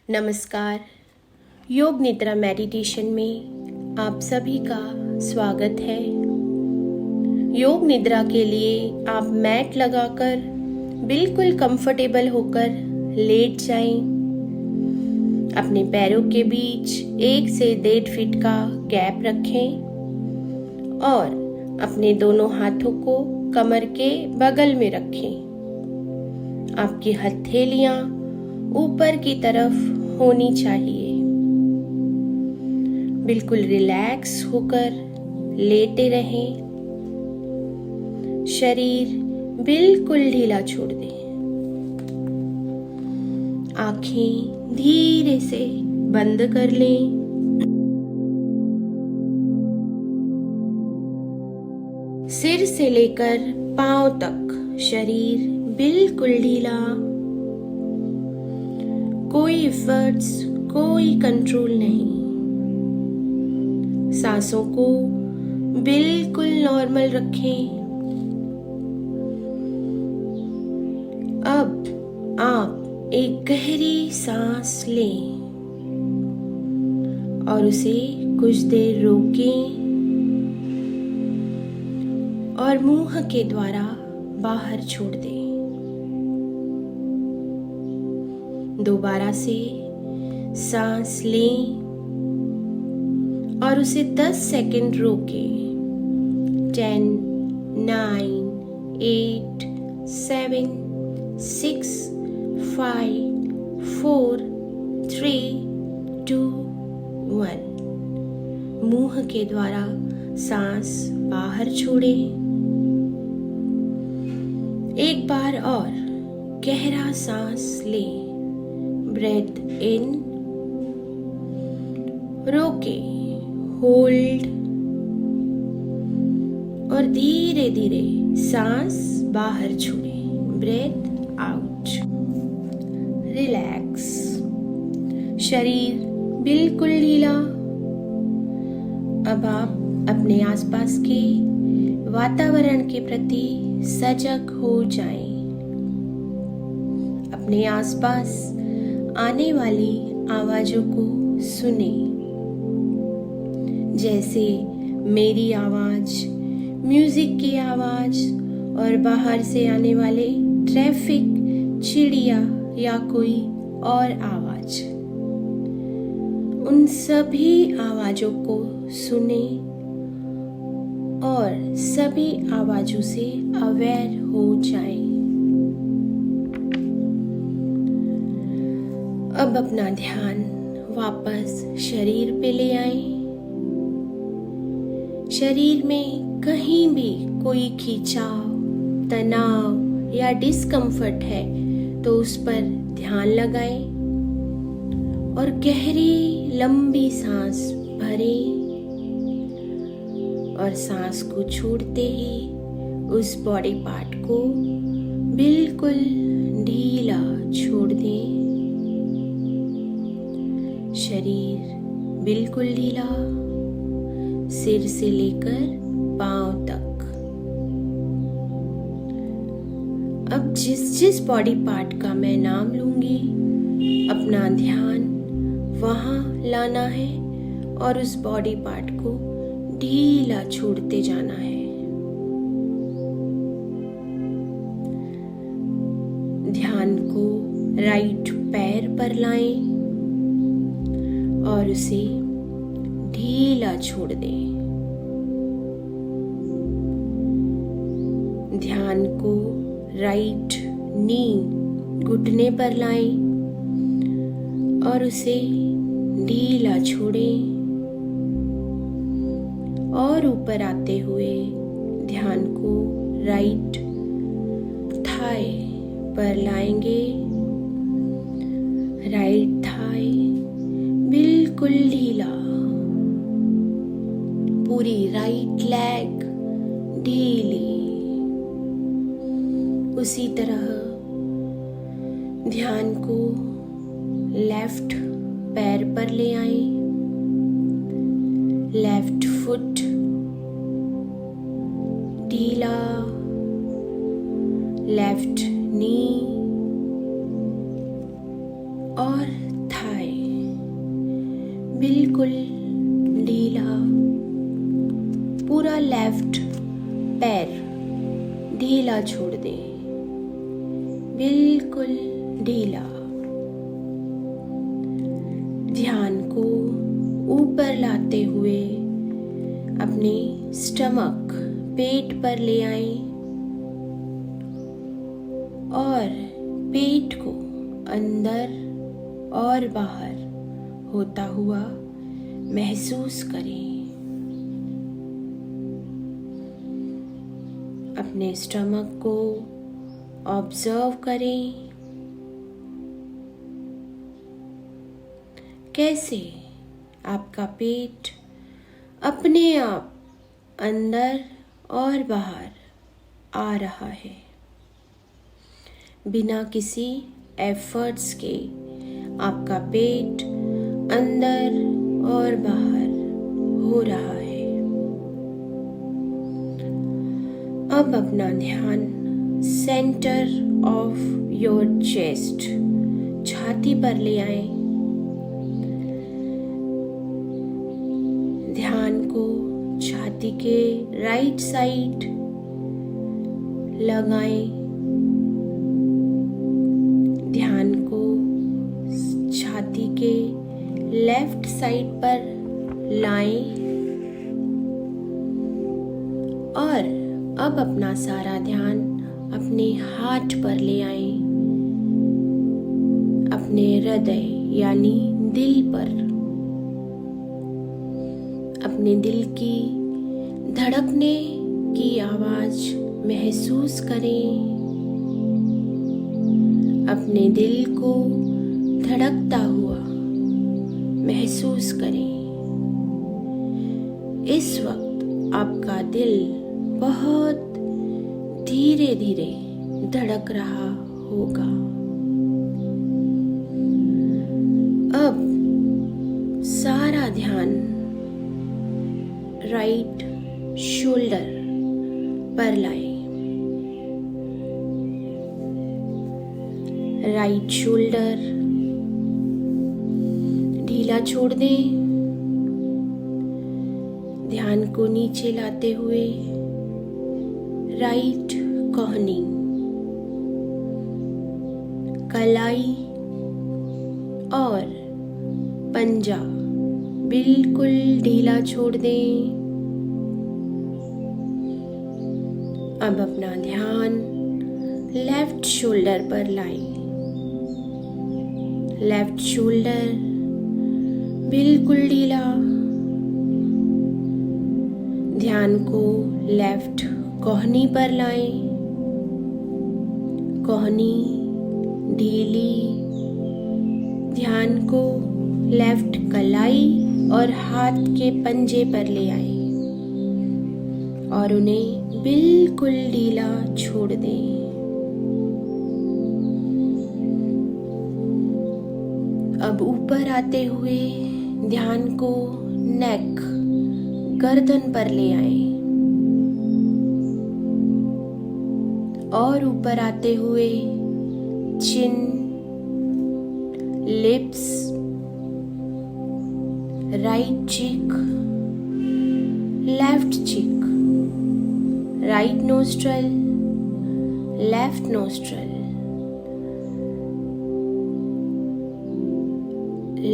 नमस्कार। योग निद्रा मेडिटेशन में आप सभी का स्वागत है। योग निद्रा के लिए आप मैट लगाकर बिल्कुल कंफर्टेबल होकर लेट जाएं। अपने पैरों के बीच 1 से 1.5 फीट का गैप रखें और अपने दोनों हाथों को कमर के बगल में रखें। आपकी हथेलियां ऊपर की तरफ होनी चाहिए। बिल्कुल रिलैक्स होकर लेटे रहें। शरीर बिल्कुल ढीला छोड़ दें। आंखें धीरे से बंद कर लें। सिर से लेकर पांव तक शरीर बिल्कुल ढीला। कोई एफर्ट्स, कोई कंट्रोल नहीं। सांसों को बिल्कुल नॉर्मल रखें। अब आप एक गहरी सांस लें और उसे कुछ देर रोकें और मुंह के द्वारा बाहर छोड़ दें। दोबारा से सांस लें और उसे 10 सेकंड रोकें। 10, 9, 8, 7, 6, 5, 4, 3, 2, 1। मुंह के द्वारा सांस बाहर छोड़ें। एक बार और गहरा सांस लें। ब्रेथ इन, रोके, होल्ड और धीरे धीरे सांस बाहर छोड़ें। Breathe out. रिलैक्स। शरीर बिल्कुल ढीला। अब आप अपने आसपास के वातावरण के प्रति सजग हो जाएं। अपने आसपास आने वाली आवाजों को सुने, जैसे मेरी आवाज, म्यूजिक की आवाज और बाहर से आने वाले ट्रैफिक, चिड़िया या कोई और आवाज। उन सभी आवाजों को सुने और सभी आवाजों से अवेयर हो जाएं। अब अपना ध्यान वापस शरीर पे ले आएं। शरीर में कहीं भी कोई खिंचाव, तनाव या डिस्कम्फर्ट है तो उस पर ध्यान लगाएं और गहरी लंबी सांस भरें और सांस को छोड़ते ही उस बॉडी पार्ट को बिल्कुल ढीला छोड़ दें। शरीर बिल्कुल ढीला, सिर से लेकर पांव तक। अब जिस बॉडी पार्ट का मैं नाम लूंगी, अपना ध्यान वहां लाना है और उस बॉडी पार्ट को ढीला छोड़ते जाना है। ध्यान को राइट पैर पर लाएं और उसे ढीला छोड़ दें। ध्यान को राइट नी, घुटने पर लाएं और उसे ढीला छोड़ें और ऊपर आते हुए ध्यान को राइट थाई पर लाएंगे। राइट थाई बिल्कुल ढीला, पूरी राइट लेग ढीली। उसी तरह ध्यान को लेफ्ट पैर पर ले आएं। लेफ्ट फुट ढीला, लेफ्ट नी और थाई बिल्कुल ढीला। पूरा लेफ्ट पैर ढीला छोड़ दें, बिल्कुल ढीला। ध्यान को ऊपर लाते हुए अपने स्टमक पेट पर ले आएं और पेट को अंदर और बाहर होता हुआ महसूस करें। अपने स्टमक को ऑब्जर्व करें, कैसे आपका पेट अपने आप अंदर और बाहर आ रहा है, बिना किसी एफर्ट्स के आपका पेट अंदर और बाहर हो रहा है। अब अपना ध्यान सेंटर ऑफ योर चेस्ट, छाती पर ले आएं। ध्यान को छाती के राइट साइड लगाएं। ध्यान को छाती के लेफ्ट साइड पर लाएं और अब अपना सारा ध्यान अपने हार्ट पर ले आएं, अपने हृदय यानी दिल पर। अपने दिल की धड़कने की आवाज महसूस करें। अपने दिल को धड़कता हुआ महसूस करें। इस वक्त आपका दिल बहुत धीरे धीरे धड़क रहा होगा। अब सारा ध्यान राइट शोल्डर पर लाएं। राइट शोल्डर ढीला छोड़ दें। ध्यान को नीचे लाते हुए राइट कोहनी, कलाई और पंजा बिल्कुल ढीला छोड़ दें। अब अपना ध्यान लेफ्ट शोल्डर पर लाएं। लेफ्ट शोल्डर बिल्कुल ढीला। ध्यान को लेफ्ट कोहनी पर लाएं। कोहनी ढीली। ध्यान को लेफ्ट कलाई और हाथ के पंजे पर ले आएं और उन्हें बिल्कुल ढीला छोड़ दें। अब ऊपर आते हुए ध्यान को नेक गर्दन पर ले आएं और ऊपर आते हुए chin, lips, right cheek, left cheek, right nostril, left nostril,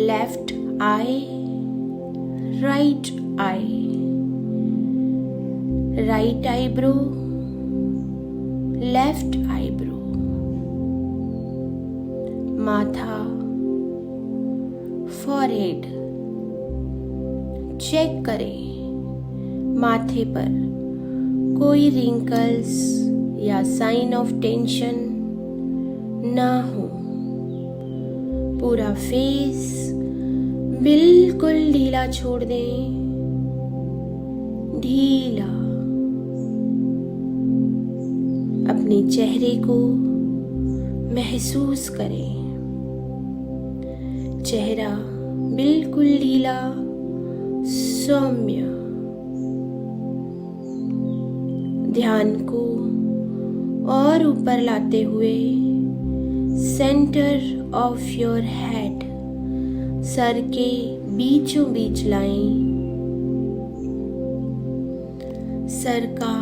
left eye, right eye, right eyebrow, left eyebrow, माथा, फॉरहेड चेक करें। माथे पर कोई रिंकल्स या साइन ऑफ टेंशन ना हो। पूरा फेस बिल्कुल ढीला छोड़ दें, ढीला। अपने चेहरे को महसूस करें। चेहरा बिल्कुल ढीला, सौम्य। ध्यान को और ऊपर लाते हुए centre of your head, sir के बीचों बीच लाएं। सर का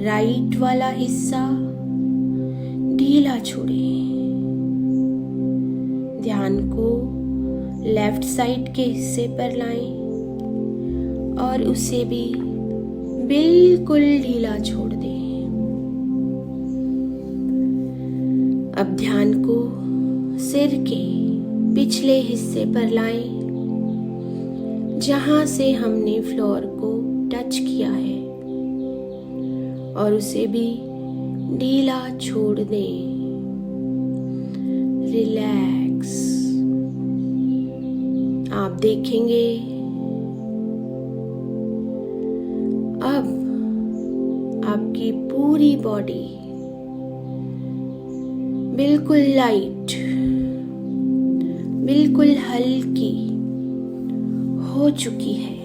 राइट वाला हिस्सा ढीला छोड़ें। ध्यान को लेफ्ट साइड के हिस्से पर लाएं और उसे भी बिल्कुल ढीला छोड़ दें। अब ध्यान को सिर के पिछले हिस्से पर लाएं, जहां से हमने फ्लोर को टच किया है, और उसे भी ढीला छोड़ दें। रिलैक्स। आप देखेंगे अब आपकी पूरी बॉडी बिल्कुल लाइट, बिल्कुल हल्की हो चुकी है।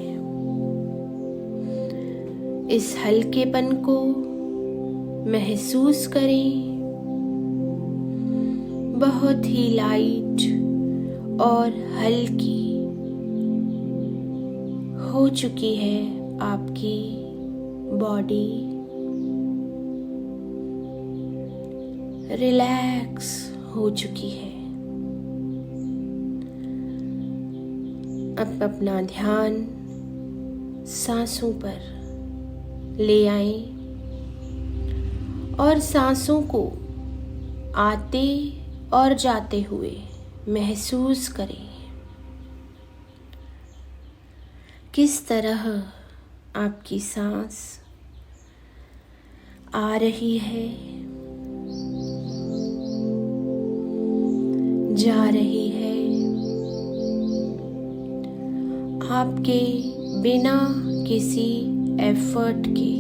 इस हल्केपन को महसूस करें। बहुत ही लाइट और हल्की हो चुकी है आपकी बॉडी। रिलैक्स हो चुकी है। अब अपना ध्यान सांसों पर ले आएं और सांसों को आते और जाते हुए महसूस करें। किस तरह आपकी सांस आ रही है, जा रही है, आपके बिना किसी एफर्ट के।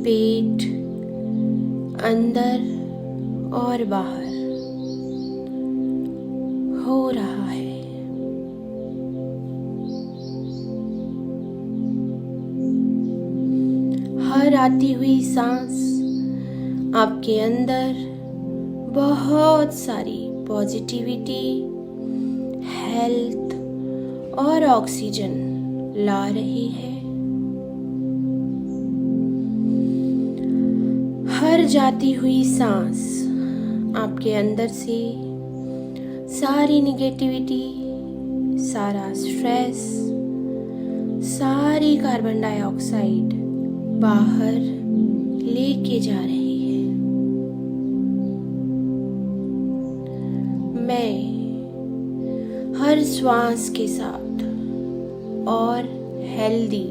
पेट अंदर और बाहर हो रहा है। हर आती हुई सांस आपके अंदर बहुत सारी पॉजिटिविटी, हेल्थ और ऑक्सीजन ला रही है। हर जाती हुई सांस आपके अंदर से सारी निगेटिविटी, सारा स्ट्रेस, सारी कार्बन डाइऑक्साइड बाहर लेके जा रही है। मैं हर श्वास के साथ और हेल्दी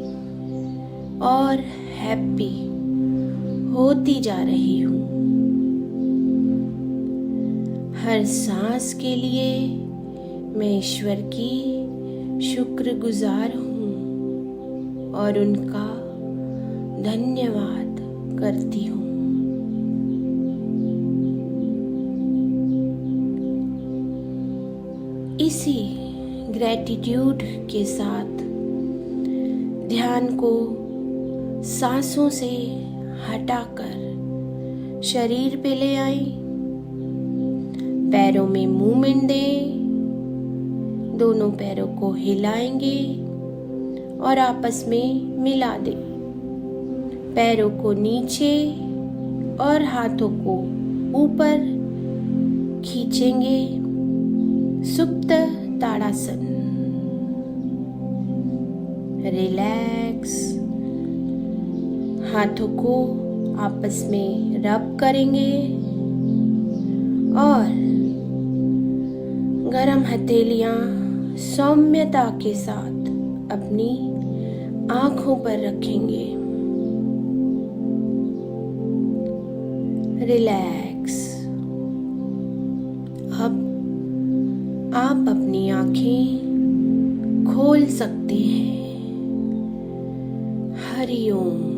और हैप्पी होती जा रही हूँ। हर सांस के लिए मैं ईश्वर की शुक्रगुजार हूँ और उनका धन्यवाद करती हूँ। इसी ग्रैटिट्यूड के साथ ध्यान को सांसों से हटाकर शरीर पे ले आएं। पैरों में मूवमेंट दें। दोनों पैरों को हिलाएंगे और आपस में मिला दें। पैरों को नीचे और हाथों को ऊपर खींचेंगे। सुप्त ताड़ासन। रिलैक्स। हाथों को आपस में रब करेंगे और गरम हथेलियां सौम्यता के साथ अपनी आंखों पर रखेंगे। रिलैक्स। अब आप अपनी आंखें खोल सकते हैं। हरि ओम।